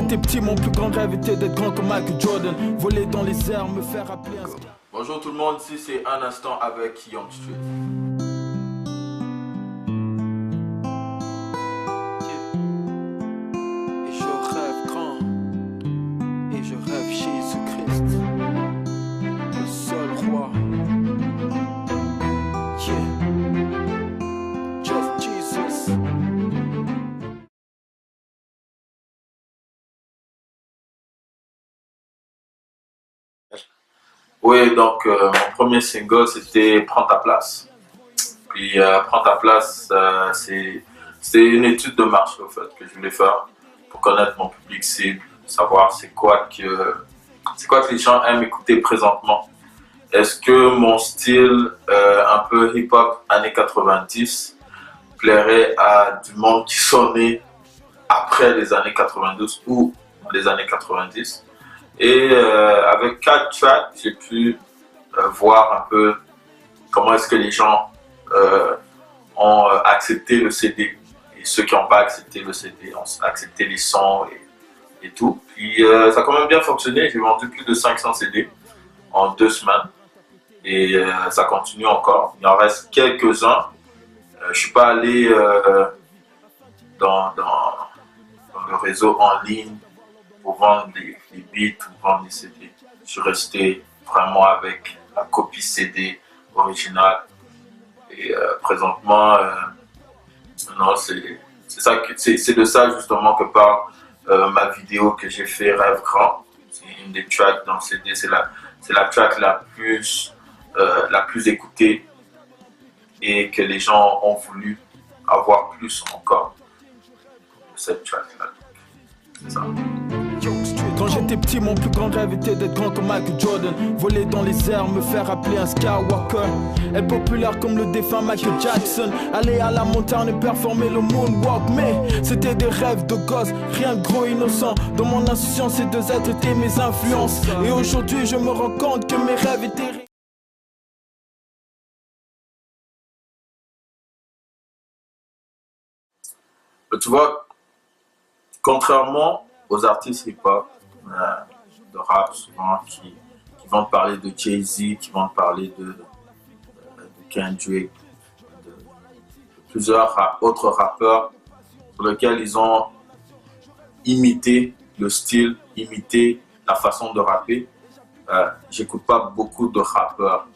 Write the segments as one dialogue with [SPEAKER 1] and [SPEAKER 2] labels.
[SPEAKER 1] j'étais petit, mon plus grand rêve était d'être grand comme Michael Jordan. Voler dans les airs, me faire appeler un...
[SPEAKER 2] Bonjour tout le monde, ici c'est Un Instant avec Young Street.
[SPEAKER 1] Et je rêve grand, et je rêve Jésus-Christ, le seul roi. Yeah, just Jesus.
[SPEAKER 2] Oui, donc mon premier single c'était Prends ta place. Puis Prends ta place, c'était une étude de marché au fait que je voulais faire pour connaître mon public cible, savoir c'est quoi que les gens aiment écouter présentement. Est-ce que mon style un peu hip-hop années 90 plairait à du monde qui sont nés après les années 92 ou les années 90? Et avec 4 tracks, j'ai pu voir un peu comment est-ce que les gens ont accepté le CD. Et ceux qui n'ont pas accepté le CD ont accepté les sons et tout. Puis ça a quand même bien fonctionné. J'ai vendu plus de 500 CD en 2 semaines. Et ça continue encore. Il en reste quelques-uns. Je ne suis pas allé dans le réseau en ligne pour vendre les beats ou vendre les CD. Je suis resté vraiment avec la copie CD originale. Et présentement, non, c'est de ça justement que parle ma vidéo que j'ai fait Rêve Grand. C'est une des tracks dans le CD, c'est la track la plus écoutée et que les gens ont voulu avoir plus encore de cette track-là. C'est ça.
[SPEAKER 1] Quand j'étais petit, mon plus grand rêve était d'être grand comme Michael Jordan. Voler dans les airs, me faire appeler un Skywalker. Être populaire comme le défunt Michael Jackson. Aller à la montagne et performer le moonwalk. Mais c'était des rêves de gosse, rien de gros innocent. Dans mon insouciance, ces deux êtres étaient mes influences. Et aujourd'hui, je me rends compte que mes rêves étaient...
[SPEAKER 2] Tu vois, contrairement aux artistes hip-hop, de rap souvent, qui vont te parler de Jay-Z, qui vont te parler de Kendrick, de plusieurs autres rappeurs sur lesquels ils ont imité le style, imité la façon de rapper. J'écoute pas beaucoup de rappeurs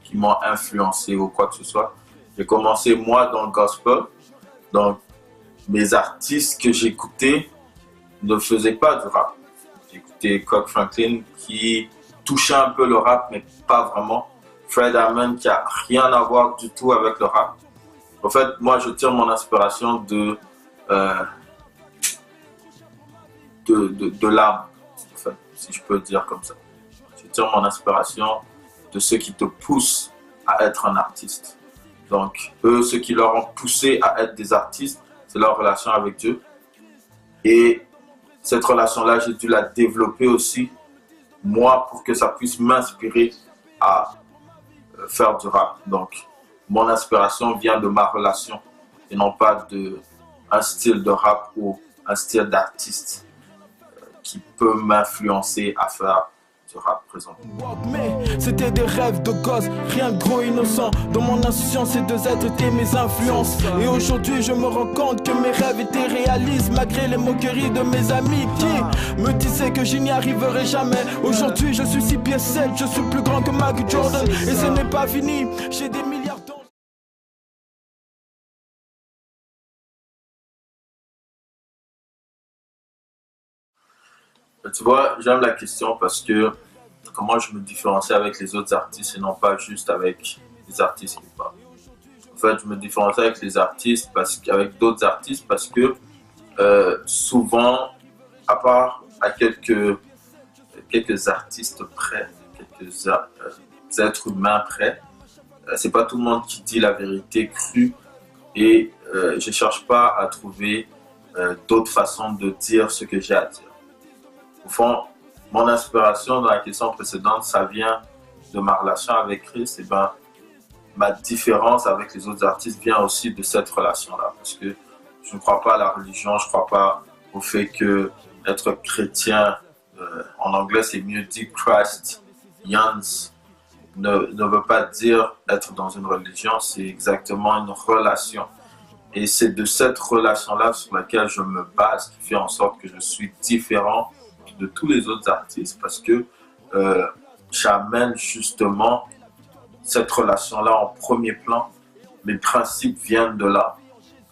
[SPEAKER 2] qui m'ont influencé ou quoi que ce soit. J'ai commencé moi dans le gospel, donc mes artistes que j'écoutais ne faisaient pas du rap. J'écoutais Kirk Franklin qui touchait un peu le rap, mais pas vraiment. Fred Hammond qui a rien à voir du tout avec le rap. En fait, moi, je tire mon inspiration de l'âme, en fait, si je peux dire comme ça. Je tire mon inspiration de ceux qui te poussent à être un artiste. Donc, eux, ceux qui leur ont poussé à être des artistes, c'est leur relation avec Dieu. Et cette relation-là, j'ai dû la développer aussi, moi, pour que ça puisse m'inspirer à faire du rap. Donc, mon inspiration vient de ma relation et non pas d'un style de rap ou un style d'artiste qui peut m'influencer à faire du rap présentement.
[SPEAKER 1] Mais c'était des rêves de gosse, rien de gros innocent. Dans mon insouciance, ces deux êtres étaient mes influences. Et aujourd'hui, je me rends compte que mes rêves étaient réalistes, malgré les moqueries de mes amis qui me disaient que je n'y arriverai jamais. Aujourd'hui, je suis 6 pieds 7, je suis plus grand que Michael Jordan. Et ce n'est pas fini, j'ai des milliards d'anges.
[SPEAKER 2] Tu vois, j'aime la question parce que comment je me différencie avec les autres artistes et non pas juste avec les artistes hip-hop. En fait, je me différencie avec les artistes avec d'autres artistes parce que souvent, à part à quelques artistes près, quelques êtres humains près, c'est pas tout le monde qui dit la vérité crue et je cherche pas à trouver d'autres façons de dire ce que j'ai à dire. Au fond, mon inspiration dans la question précédente, ça vient de ma relation avec Christ. Et ben, ma différence avec les autres artistes vient aussi de cette relation-là. Parce que je ne crois pas à la religion, je ne crois pas au fait que être chrétien, en anglais c'est mieux dit Christ Jans, ne veut pas dire être dans une religion, c'est exactement une relation. Et c'est de cette relation-là sur laquelle je me base qui fait en sorte que je suis différent de tous les autres artistes parce que j'amène justement cette relation-là en premier plan. Mes principes viennent de là.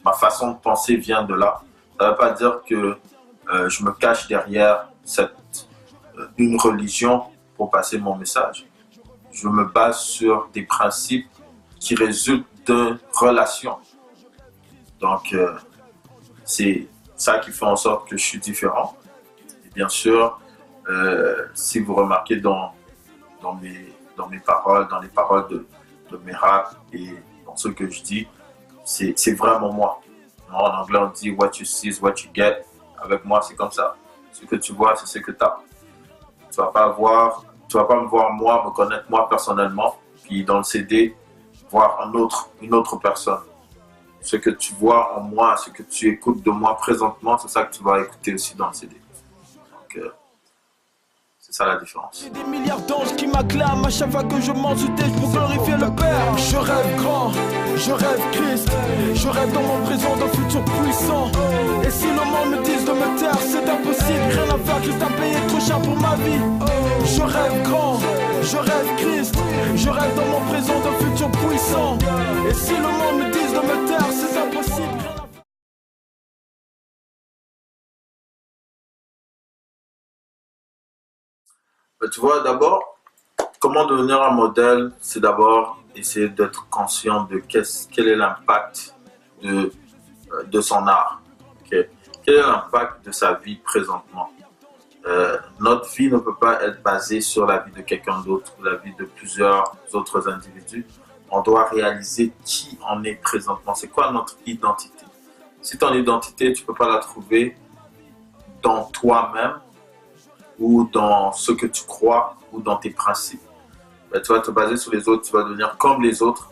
[SPEAKER 2] Ma façon de penser vient de là. Ça ne veut pas dire que je me cache derrière une religion pour passer mon message. Je me base sur des principes qui résultent d'une relation. Donc, c'est ça qui fait en sorte que je suis différent. Et bien sûr, si vous remarquez dans mes paroles, dans les paroles de mes raps et dans ce que je dis, c'est vraiment moi. En anglais, on dit « what you see is what you get ». Avec moi, c'est comme ça. Ce que tu vois, c'est ce que tu as. Tu ne vas pas me voir moi, me connaître moi personnellement, puis dans le CD, voir une autre personne. Ce que tu vois en moi, ce que tu écoutes de moi présentement, c'est ça que tu vas écouter aussi dans le CD. Donc, c'est ça la différence.
[SPEAKER 1] J'ai des milliards d'anges qui m'acclament à chaque fois que je m'en doutais pour glorifier le Père. Je rêve grand, je rêve Christ, je rêve dans mon présent d'un futur puissant. Et si le monde me dise de me taire, c'est impossible, rien à faire, Christ a payé trop cher pour ma vie. Je rêve grand, je rêve Christ, je rêve dans mon présent d'un futur puissant. Et si le monde me dise de me taire, c'est impossible.
[SPEAKER 2] Tu vois, d'abord, comment devenir un modèle, c'est d'abord essayer d'être conscient de quel est l'impact de son art. Okay? Quel est l'impact de sa vie présentement. Notre vie ne peut pas être basée sur la vie de quelqu'un d'autre ou la vie de plusieurs autres individus. On doit réaliser qui on est présentement. C'est quoi notre identité? Si ton identité, tu ne peux pas la trouver dans toi-même, ou dans ce que tu crois, ou dans tes principes. Ben, tu vas te baser sur les autres, tu vas devenir comme les autres,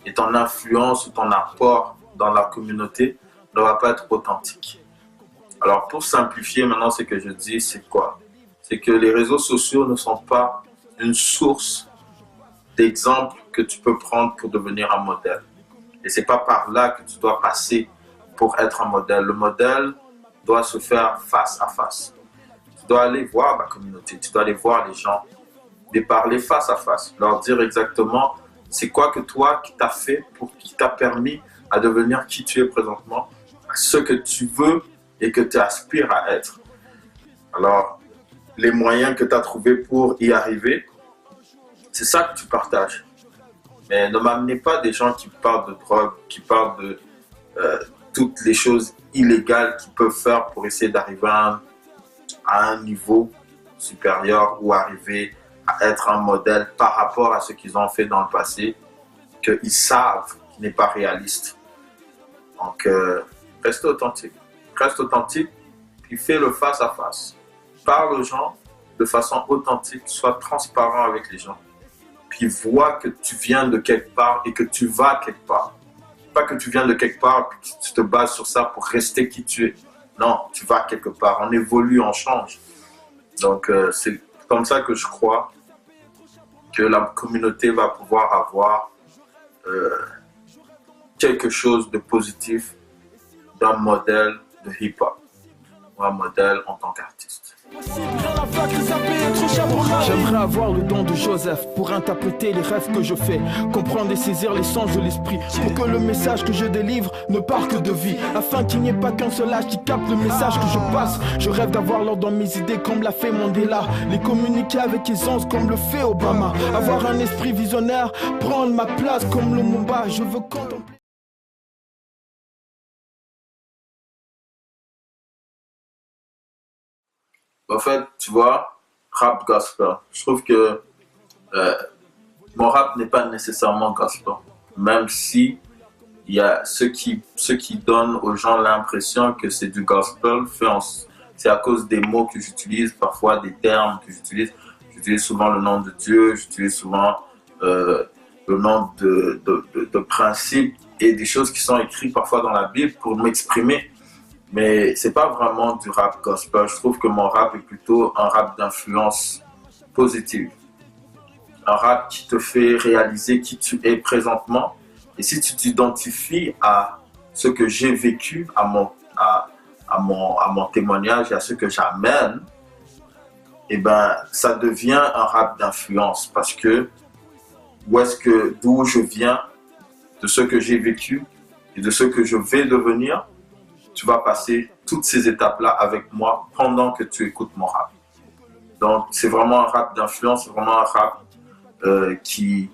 [SPEAKER 2] et ton influence ou ton apport dans la communauté ne va pas être authentique. Alors pour simplifier maintenant, ce que je dis, c'est quoi? C'est que les réseaux sociaux ne sont pas une source d'exemples que tu peux prendre pour devenir un modèle. Et c'est pas par là que tu dois passer pour être un modèle. Le modèle doit se faire face à face. Tu dois aller voir la communauté, tu dois aller voir les gens, les parler face à face, leur dire exactement c'est quoi que toi qui t'a fait, qui t'a permis à devenir qui tu es présentement, ce que tu veux et que tu aspires à être. Alors, les moyens que tu as trouvés pour y arriver, c'est ça que tu partages. Mais ne m'amenez pas des gens qui parlent de drogue, qui parlent de toutes les choses illégales qu'ils peuvent faire pour essayer d'arriver à un niveau supérieur ou arriver à être un modèle par rapport à ce qu'ils ont fait dans le passé, qu'ils savent qui n'est pas réaliste. Donc, reste authentique. Reste authentique, puis fais-le face à face. Parle aux gens de façon authentique, sois transparent avec les gens. Puis vois que tu viens de quelque part et que tu vas quelque part. Pas que tu viens de quelque part et que tu te bases sur ça pour rester qui tu es. Non, tu vas quelque part. On évolue, on change. Donc, c'est comme ça que je crois que la communauté va pouvoir avoir quelque chose de positif d'un modèle de hip-hop ou un modèle en tant qu'artiste.
[SPEAKER 1] J'aimerais avoir le don de Joseph pour interpréter les rêves que je fais, comprendre et saisir les sens de l'esprit, pour que le message que je délivre ne parle que de vie, afin qu'il n'y ait pas qu'un seul âge qui capte le message que je passe. Je rêve d'avoir l'ordre dans mes idées comme l'a fait Mandela, les communiquer avec aisance comme le fait Obama, avoir un esprit visionnaire, prendre ma place comme Lumumba. Je veux contempler.
[SPEAKER 2] En fait, tu vois, rap gospel. Je trouve que mon rap n'est pas nécessairement gospel. Même si il y a ce qui donne aux gens l'impression que c'est du gospel, c'est à cause des mots que j'utilise, parfois des termes que j'utilise. J'utilise souvent le nom de Dieu, j'utilise souvent le nom de principes et des choses qui sont écrites parfois dans la Bible pour m'exprimer. Mais c'est pas vraiment du rap gospel. Je trouve que mon rap est plutôt un rap d'influence positive. Un rap qui te fait réaliser qui tu es présentement. Et si tu t'identifies à ce que j'ai vécu, à mon témoignage et à ce que j'amène, eh ben, ça devient un rap d'influence. Parce que d'où je viens, de ce que j'ai vécu et de ce que je vais devenir, tu vas passer toutes ces étapes-là avec moi pendant que tu écoutes mon rap. Donc, c'est vraiment un rap d'influence, c'est vraiment un rap qui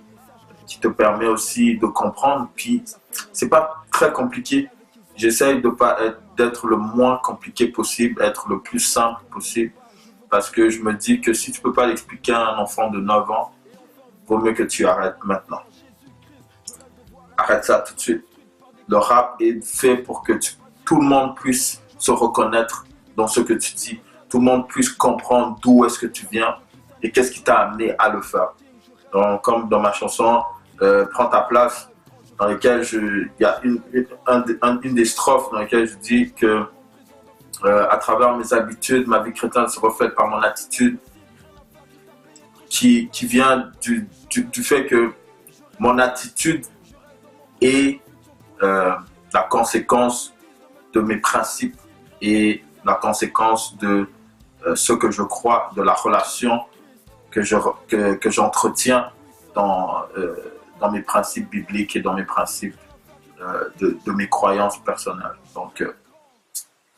[SPEAKER 2] te permet aussi de comprendre. Puis, c'est pas très compliqué. J'essaye de pas d'être le moins compliqué possible, être le plus simple possible, parce que je me dis que si tu peux pas l'expliquer à un enfant de 9 ans, vaut mieux que tu arrêtes maintenant. Arrête ça tout de suite. Le rap est fait pour que tout le monde puisse se reconnaître dans ce que tu dis. Tout le monde puisse comprendre d'où est-ce que tu viens et qu'est-ce qui t'a amené à le faire. Donc, comme dans ma chanson Prends ta place, dans laquelle il y a une des strophes dans lesquelles je dis que à travers mes habitudes, ma vie chrétienne se reflète par mon attitude qui vient du fait que mon attitude est la conséquence de mes principes et la conséquence de ce que je crois, de la relation que j'entretiens dans mes principes bibliques et dans mes principes de mes croyances personnelles. Donc,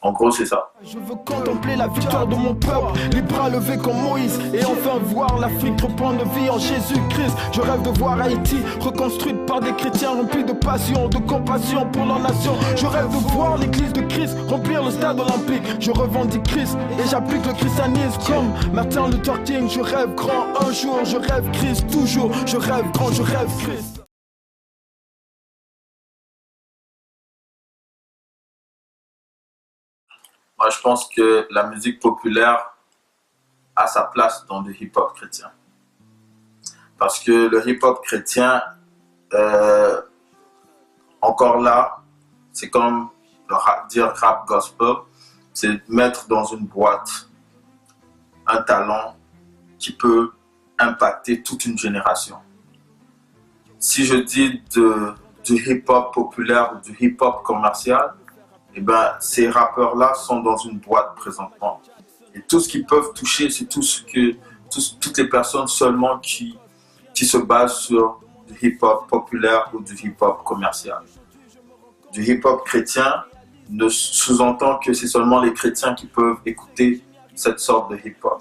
[SPEAKER 2] en gros, c'est ça.
[SPEAKER 1] Je veux contempler la victoire de mon peuple, les bras levés comme Moïse, et enfin voir l'Afrique reprendre vie en Jésus-Christ. Je rêve de voir Haïti reconstruite par des chrétiens remplis de passion, de compassion pour leur nation. Je rêve de voir l'église de Christ remplir le stade olympique. Je revendique Christ et j'applique le christianisme comme Martin Luther King. Je rêve grand un jour, je rêve Christ toujours. Je rêve grand, je rêve Christ.
[SPEAKER 2] Moi, je pense que la musique populaire a sa place dans le hip-hop chrétien. Parce que le hip-hop chrétien, encore là, c'est comme dire rap gospel, c'est mettre dans une boîte un talent qui peut impacter toute une génération. Si je dis du hip-hop populaire ou du hip-hop commercial, eh ben, ces rappeurs-là sont dans une boîte présentement. Et tout ce qu'ils peuvent toucher, c'est toutes les personnes seulement qui se basent sur du hip-hop populaire ou du hip-hop commercial. Du hip-hop chrétien ne sous-entend que c'est seulement les chrétiens qui peuvent écouter cette sorte de hip-hop.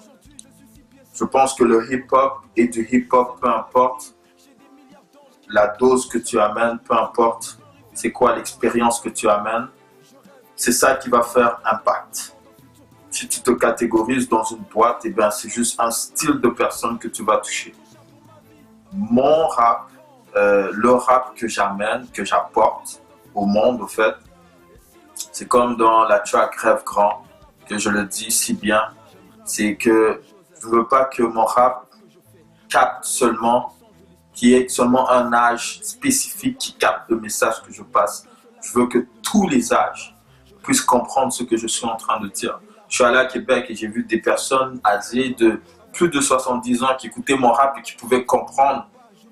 [SPEAKER 2] Je pense que le hip-hop et du hip-hop, peu importe la dose que tu amènes, peu importe c'est quoi l'expérience que tu amènes, c'est ça qui va faire impact. Si tu te catégorises dans une boîte, eh bien, c'est juste un style de personne que tu vas toucher. Mon rap, le rap que j'amène, que j'apporte au monde, au fait, c'est comme dans la track Rêve Grand, que je le dis si bien, c'est que je ne veux pas que mon rap capte seulement, qu'il y ait seulement un âge spécifique qui capte le message que je passe. Je veux que tous les âges puissent comprendre ce que je suis en train de dire. Je suis allé à Québec et j'ai vu des personnes âgées de plus de 70 ans qui écoutaient mon rap et qui pouvaient comprendre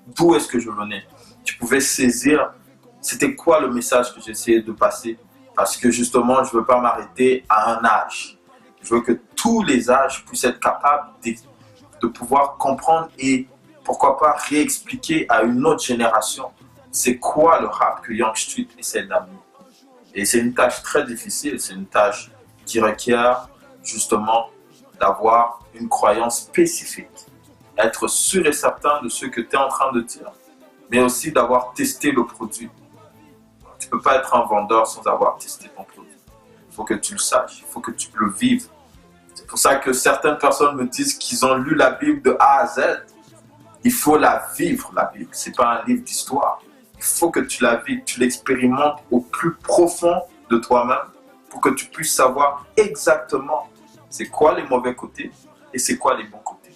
[SPEAKER 2] d'où est-ce que je venais. Qui pouvaient saisir c'était quoi le message que j'essayais de passer. Parce que justement, je ne veux pas m'arrêter à un âge. Je veux que tous les âges puissent être capables de pouvoir comprendre et pourquoi pas réexpliquer à une autre génération c'est quoi le rap que Young Street essaie d'amener. Et c'est une tâche très difficile, c'est une tâche qui requiert justement d'avoir une croyance spécifique, être sûr et certain de ce que tu es en train de dire, mais aussi d'avoir testé le produit. Tu ne peux pas être un vendeur sans avoir testé ton produit. Il faut que tu le saches, il faut que tu le vives. C'est pour ça que certaines personnes me disent qu'ils ont lu la Bible de A à Z. Il faut la vivre, la Bible. Ce n'est pas un livre d'histoire. Il faut que tu la vives, tu l'expérimentes au plus profond de toi-même pour que tu puisses savoir exactement c'est quoi les mauvais côtés et c'est quoi les bons côtés.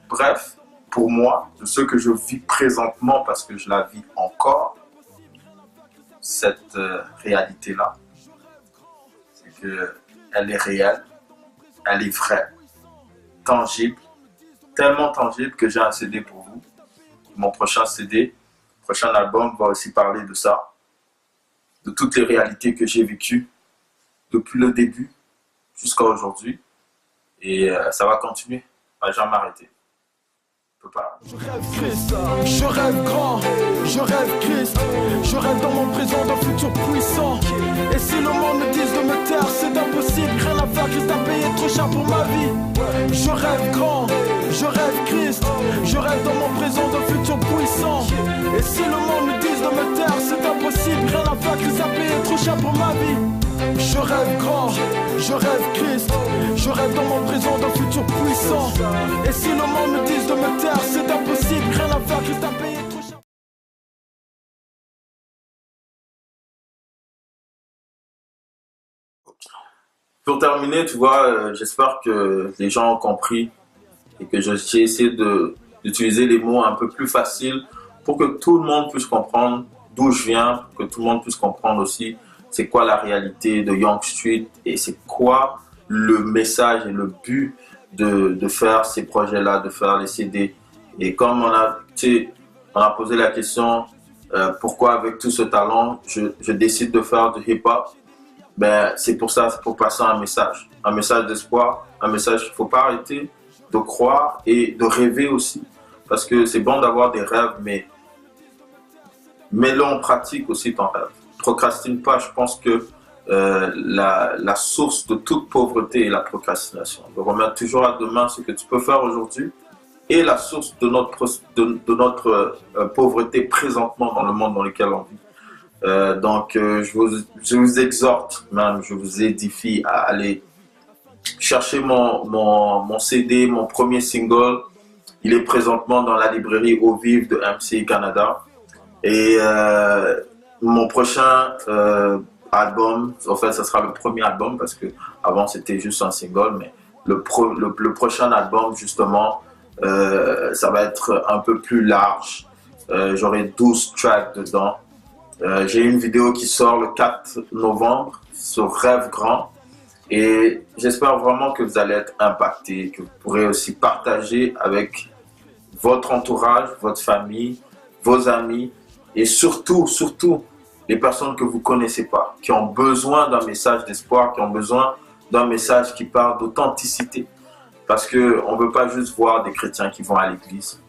[SPEAKER 2] Bref, pour moi, de ce que je vis présentement, parce que je la vis encore, cette réalité-là, qu'elle est réelle, elle est vraie, tangible, tellement tangible que j'ai un CD pour vous. Mon prochain CD, prochain album va aussi parler de ça, de toutes les réalités que j'ai vécues depuis le début jusqu'à aujourd'hui. Et ça va continuer, ça va jamais arrêter. Je peux pas.
[SPEAKER 1] Je rêve Christ, je rêve grand, je rêve Christ, je rêve dans mon présent d'un futur puissant. Et si le monde me dise de me taire, c'est impossible, rien à faire, Christ a payé trop cher pour ma vie. Je rêve grand, je rêve Christ, je rêve dans mon présent d'un futur puissant. Et si le monde me dise de me taire, c'est impossible, rien à faire, Christ a payé trop cher pour ma vie. Je rêve grand, je rêve Christ, je rêve dans mon présent d'un futur puissant. Et si le monde me dise de me taire, c'est impossible, rien à faire, Christ a payé trop cher.
[SPEAKER 2] Pour terminer, tu vois, j'espère que les gens ont compris et que j'ai essayé d'utiliser les mots un peu plus faciles pour que tout le monde puisse comprendre d'où je viens, pour que tout le monde puisse comprendre aussi c'est quoi la réalité de Young Street et c'est quoi le message et le but de faire ces projets-là, de faire les CD. Et comme on a posé la question, pourquoi avec tout ce talent, je décide de faire du hip-hop, ben, c'est pour ça, c'est pour passer un message d'espoir, un message qu'il ne faut pas arrêter de croire et de rêver aussi. Parce que c'est bon d'avoir des rêves, mais mets-le en pratique aussi ton rêve. Procrastine pas, je pense que la source de toute pauvreté est la procrastination. De remettre toujours à demain ce que tu peux faire aujourd'hui et la source de notre pauvreté présentement dans le monde dans lequel on vit. Donc je vous exhorte, même je vous édifie à aller chercher mon CD, mon premier single. Il est présentement dans la librairie Au Vive de MC Canada. Et mon prochain album, en fait, ça sera le premier album parce que avant c'était juste un single, mais le prochain album, justement, ça va être un peu plus large. J'aurai 12 tracks dedans. J'ai une vidéo qui sort le 4 novembre sur Rêve Grand. Et j'espère vraiment que vous allez être impactés, que vous pourrez aussi partager avec votre entourage, votre famille, vos amis et surtout les personnes que vous ne connaissez pas, qui ont besoin d'un message d'espoir, qui ont besoin d'un message qui parle d'authenticité. Parce qu'on ne veut pas juste voir des chrétiens qui vont à l'église.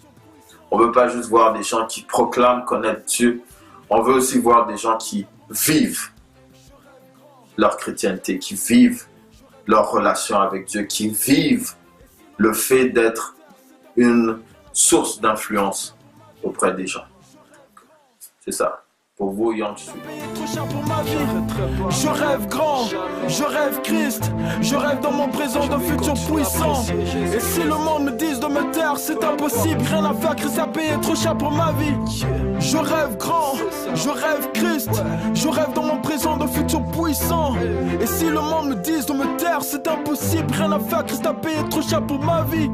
[SPEAKER 2] On ne veut pas juste voir des gens qui proclament connaître Dieu. On veut aussi voir des gens qui vivent leur chrétienté, qui vivent leur relation avec Dieu, qui vivent le fait d'être une source d'influence auprès des gens. C'est ça. Pour vous, Young Street.
[SPEAKER 1] Je rêve grand, je rêve Christ, je rêve dans mon présent d'un futur puissant. Et si le monde me dise de me taire, c'est impossible, rien à faire, Christ a payé trop cher pour ma vie. Je rêve grand, je rêve Christ, je rêve dans mon présent d'un futur puissant. Et si le monde me dise de me taire, c'est impossible, rien à faire, Christ a payé trop cher pour ma vie.